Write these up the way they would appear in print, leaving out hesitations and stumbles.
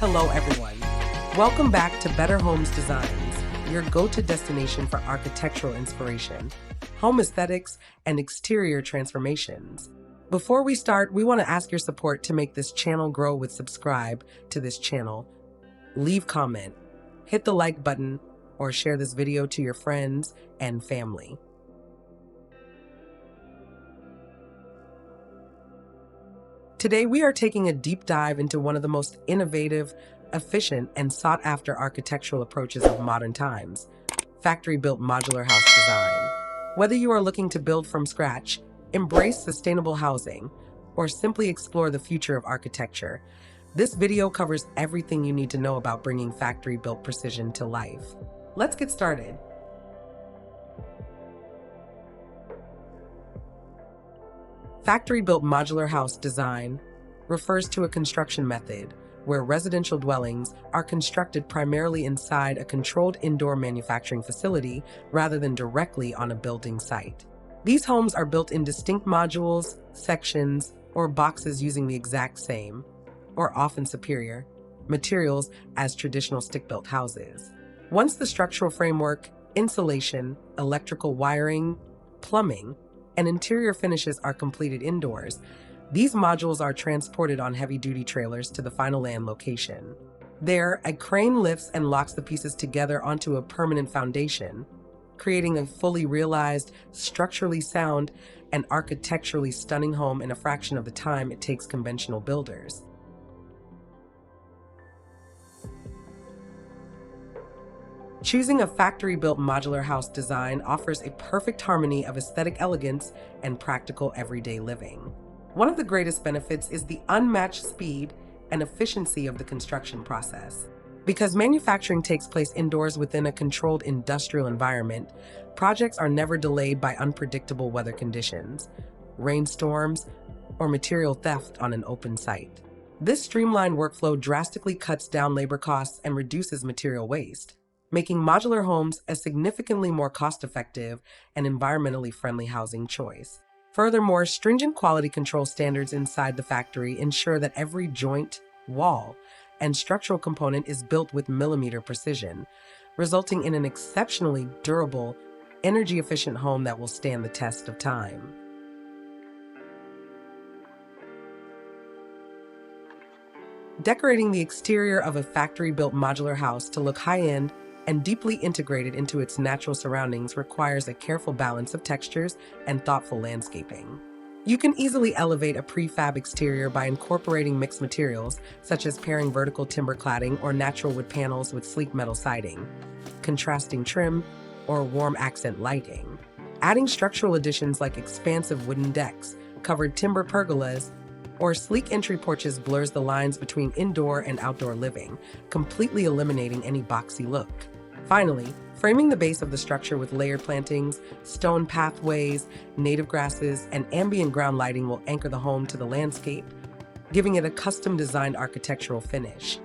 Hello, everyone. Welcome back to Better Homes Designs, your go-to destination for architectural inspiration, home aesthetics, and exterior transformations. Before we start, we want to ask your support to make this channel grow with subscribe to this channel. Leave comment, hit the like button, or share this video to your friends and family. Today, we are taking a deep dive into one of the most innovative, efficient, and sought-after architectural approaches of modern times, factory-built modular house design. Whether you are looking to build from scratch, embrace sustainable housing, or simply explore the future of architecture, this video covers everything you need to know about bringing factory-built precision to life. Let's get started. Factory-built modular house design refers to a construction method where residential dwellings are constructed primarily inside a controlled indoor manufacturing facility rather than directly on a building site. These homes are built in distinct modules, sections, or boxes using the exact same, or often superior, materials as traditional stick-built houses. Once the structural framework, insulation, electrical wiring, plumbing, and interior finishes are completed indoors, these modules are transported on heavy-duty trailers to the final land location. There, a crane lifts and locks the pieces together onto a permanent foundation, creating a fully realized, structurally sound, and architecturally stunning home in a fraction of the time it takes conventional builders. Choosing a factory-built modular house design offers a perfect harmony of aesthetic elegance and practical everyday living. One of the greatest benefits is the unmatched speed and efficiency of the construction process. Because manufacturing takes place indoors within a controlled industrial environment, projects are never delayed by unpredictable weather conditions, rainstorms, or material theft on an open site. This streamlined workflow drastically cuts down labor costs and reduces material waste, making modular homes a significantly more cost-effective and environmentally friendly housing choice. Furthermore, stringent quality control standards inside the factory ensure that every joint, wall, and structural component is built with millimeter precision, resulting in an exceptionally durable, energy-efficient home that will stand the test of time. Decorating the exterior of a factory-built modular house to look high-end and deeply integrated into its natural surroundings requires a careful balance of textures and thoughtful landscaping. You can easily elevate a prefab exterior by incorporating mixed materials, such as pairing vertical timber cladding or natural wood panels with sleek metal siding, contrasting trim, or warm accent lighting. Adding structural additions like expansive wooden decks, covered timber pergolas, or sleek entry porches blurs the lines between indoor and outdoor living, completely eliminating any boxy look. Finally, framing the base of the structure with layered plantings, stone pathways, native grasses, and ambient ground lighting will anchor the home to the landscape, giving it a custom-designed architectural finish.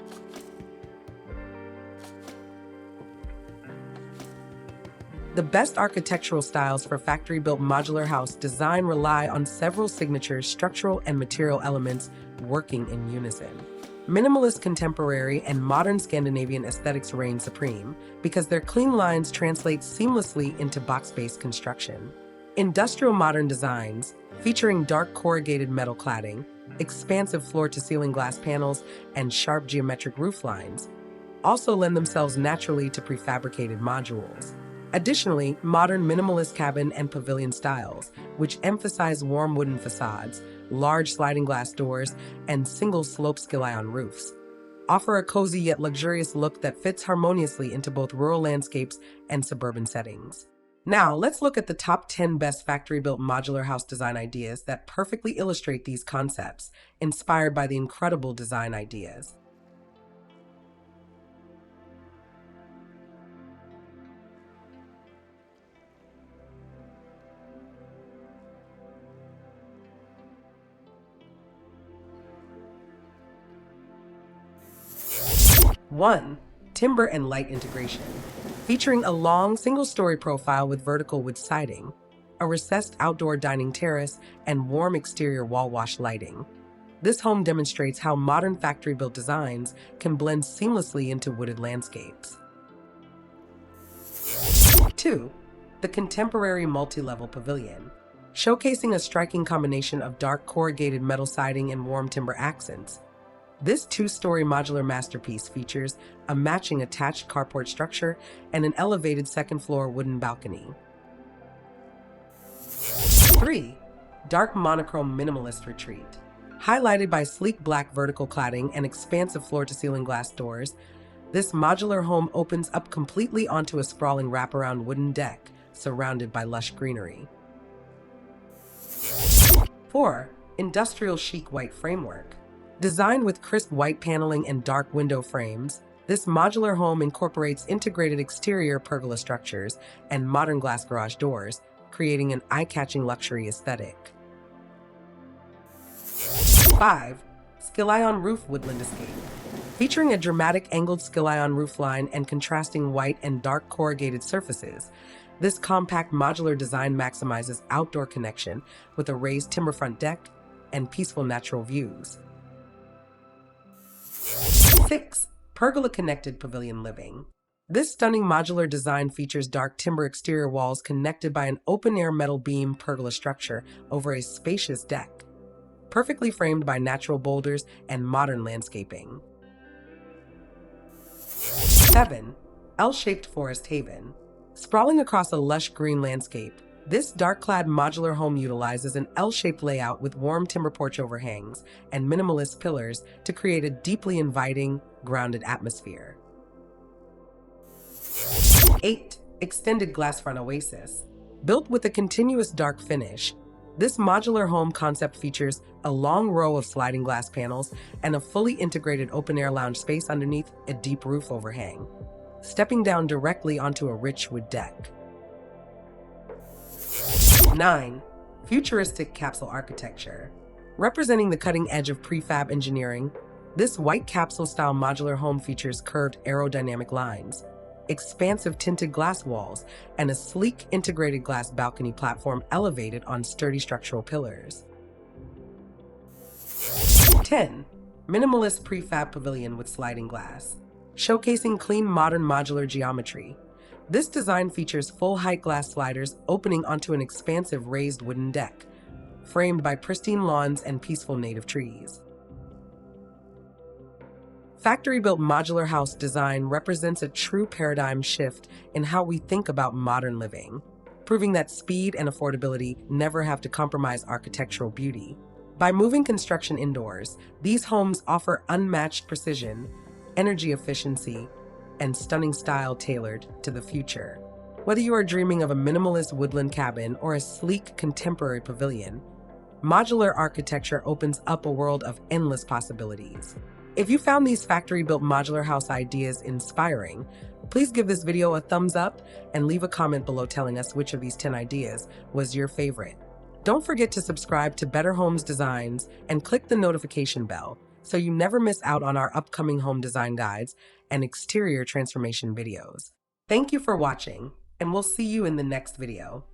The best architectural styles for factory-built modular house design rely on several signature structural and material elements working in unison. Minimalist contemporary and modern Scandinavian aesthetics reign supreme because their clean lines translate seamlessly into box-based construction. Industrial modern designs, featuring dark corrugated metal cladding, expansive floor-to-ceiling glass panels, and sharp geometric roof lines, also lend themselves naturally to prefabricated modules. Additionally, modern minimalist cabin and pavilion styles, which emphasize warm wooden facades, large sliding glass doors, and single slope skill-ion roofs, offer a cozy yet luxurious look that fits harmoniously into both rural landscapes and suburban settings. Now, let's look at the top 10 best factory-built modular house design ideas that perfectly illustrate these concepts, inspired by the incredible design ideas. One, timber and light integration, featuring a long single-story profile with vertical wood siding, a recessed outdoor dining terrace, and warm exterior wall wash lighting. This home demonstrates how modern factory-built designs can blend seamlessly into wooded landscapes. 2. The contemporary multi-level pavilion, showcasing a striking combination of dark corrugated metal siding and warm timber accents. This two-story modular masterpiece features a matching attached carport structure and an elevated second-floor wooden balcony. 3. Dark monochrome minimalist retreat. Highlighted by sleek black vertical cladding and expansive floor-to-ceiling glass doors, this modular home opens up completely onto a sprawling wraparound wooden deck surrounded by lush greenery. 4. Industrial chic white framework. Designed with crisp white paneling and dark window frames, this modular home incorporates integrated exterior pergola structures and modern glass garage doors, creating an eye-catching luxury aesthetic. 5. Skill-ion roof woodland escape. Featuring a dramatic angled skill-ion roofline and contrasting white and dark corrugated surfaces, this compact modular design maximizes outdoor connection with a raised timber front deck and peaceful natural views. 6. Pergola-connected pavilion living. This stunning modular design features dark timber exterior walls connected by an open-air metal beam pergola structure over a spacious deck, perfectly framed by natural boulders and modern landscaping. 7. L-shaped forest haven. Sprawling across a lush green landscape, this dark-clad modular home utilizes an L-shaped layout with warm timber porch overhangs and minimalist pillars to create a deeply inviting, grounded atmosphere. 8. Extended glass front oasis. Built with a continuous dark finish, this modular home concept features a long row of sliding glass panels and a fully integrated open-air lounge space underneath a deep roof overhang, stepping down directly onto a rich wood deck. 9. Futuristic capsule architecture. Representing the cutting edge of prefab engineering, this white capsule-style modular home features curved aerodynamic lines, expansive tinted glass walls, and a sleek integrated glass balcony platform elevated on sturdy structural pillars. 10. Minimalist prefab pavilion with sliding glass. Showcasing clean modern modular geometry, this design features full-height glass sliders opening onto an expansive raised wooden deck, framed by pristine lawns and peaceful native trees. Factory-built modular house design represents a true paradigm shift in how we think about modern living, proving that speed and affordability never have to compromise architectural beauty. By moving construction indoors, these homes offer unmatched precision, energy efficiency, and stunning style tailored to the future. Whether you are dreaming of a minimalist woodland cabin or a sleek contemporary pavilion, modular architecture opens up a world of endless possibilities. If you found these factory-built modular house ideas inspiring, please give this video a thumbs up and leave a comment below telling us which of these 10 ideas was your favorite. Don't forget to subscribe to Better Homes Designs and click the notification bell so you never miss out on our upcoming home design guides and exterior transformation videos. Thank you for watching, and we'll see you in the next video.